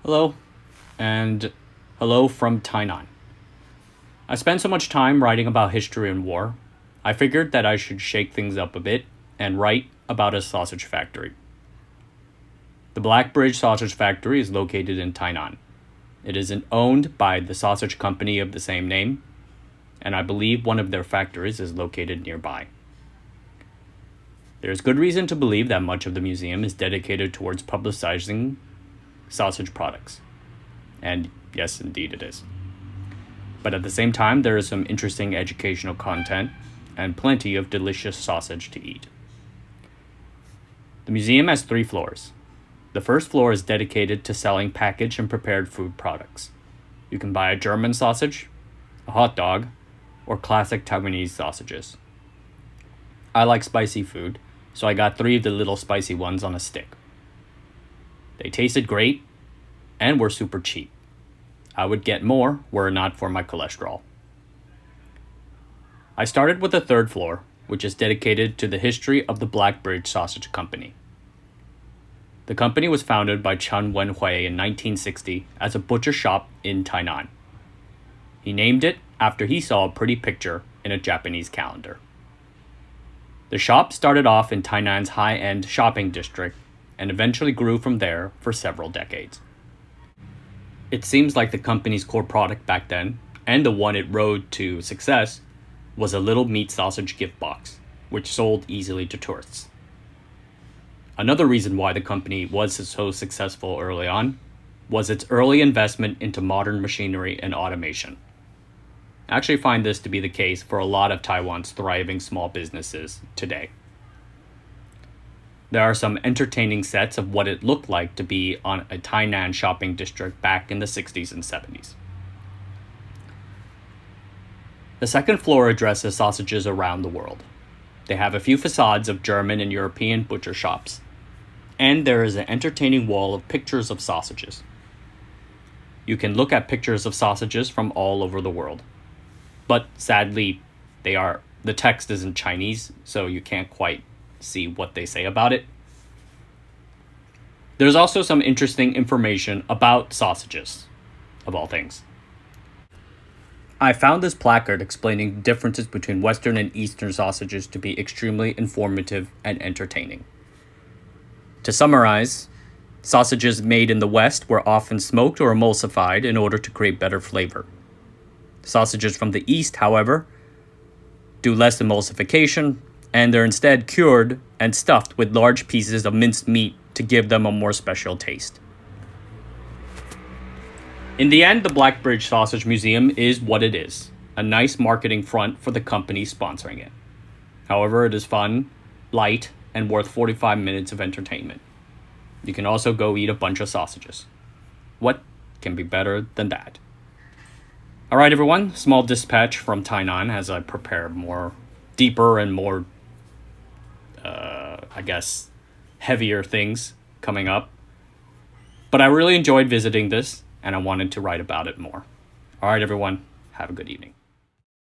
Hello, and hello from Tainan. I spent so much time writing about history and war, I figured that I should shake things up a bit and write about a sausage factory. The Black Bridge Sausage Factory is located in Tainan. It is owned by the sausage company of the same name, and I believe one of their factories is located nearby. There is good reason to believe that much of the museum is dedicated towards publicizing sausage products. And yes, indeed it is. But at the same time, there is some interesting educational content and plenty of delicious sausage to eat. The museum has 3 floors. The first floor is dedicated to selling packaged and prepared food products. You can buy a German sausage, a hot dog, or classic Taiwanese sausages. I like spicy food, so I got 3 of the little spicy ones on a stick. They tasted great and were super cheap. I would get more were it not for my cholesterol. I started with the 3rd floor, which is dedicated to the history of the Black Bridge Sausage Company. The company was founded by Chen Wenhui in 1960 as a butcher shop in Tainan. He named it after he saw a pretty picture in a Japanese calendar. The shop started off in Tainan's high-end shopping district and eventually grew from there for several decades. It seems like the company's core product back then, and the one it rode to success, was a little meat sausage gift box, which sold easily to tourists. Another reason why the company was so successful early on was its early investment into modern machinery and automation. I actually find this to be the case for a lot of Taiwan's thriving small businesses today. There are some entertaining sets of what it looked like to be on a Tainan shopping district back in the 60s and 70s. The 2nd floor addresses sausages around the world. They have a few facades of German and European butcher shops, and there is an entertaining wall of pictures of sausages. You can look at pictures of sausages from all over the world, but sadly, the text is in Chinese, so you can't quite see what they say about it. There's also some interesting information about sausages, of all things. I found this placard explaining differences between Western and Eastern sausages to be extremely informative and entertaining. To summarize, sausages made in the West were often smoked or emulsified in order to create better flavor. Sausages from the East, however, do less emulsification, and they're instead cured and stuffed with large pieces of minced meat to give them a more special taste. In the end, the Black Bridge Sausage Museum is what it is, a nice marketing front for the company sponsoring it. However, it is fun, light, and worth 45 minutes of entertainment. You can also go eat a bunch of sausages. What can be better than that? Alright everyone, small dispatch from Tainan as I prepare more deeper and more, heavier things coming up. But I really enjoyed visiting this, and I wanted to write about it more. Alright everyone, have a good evening.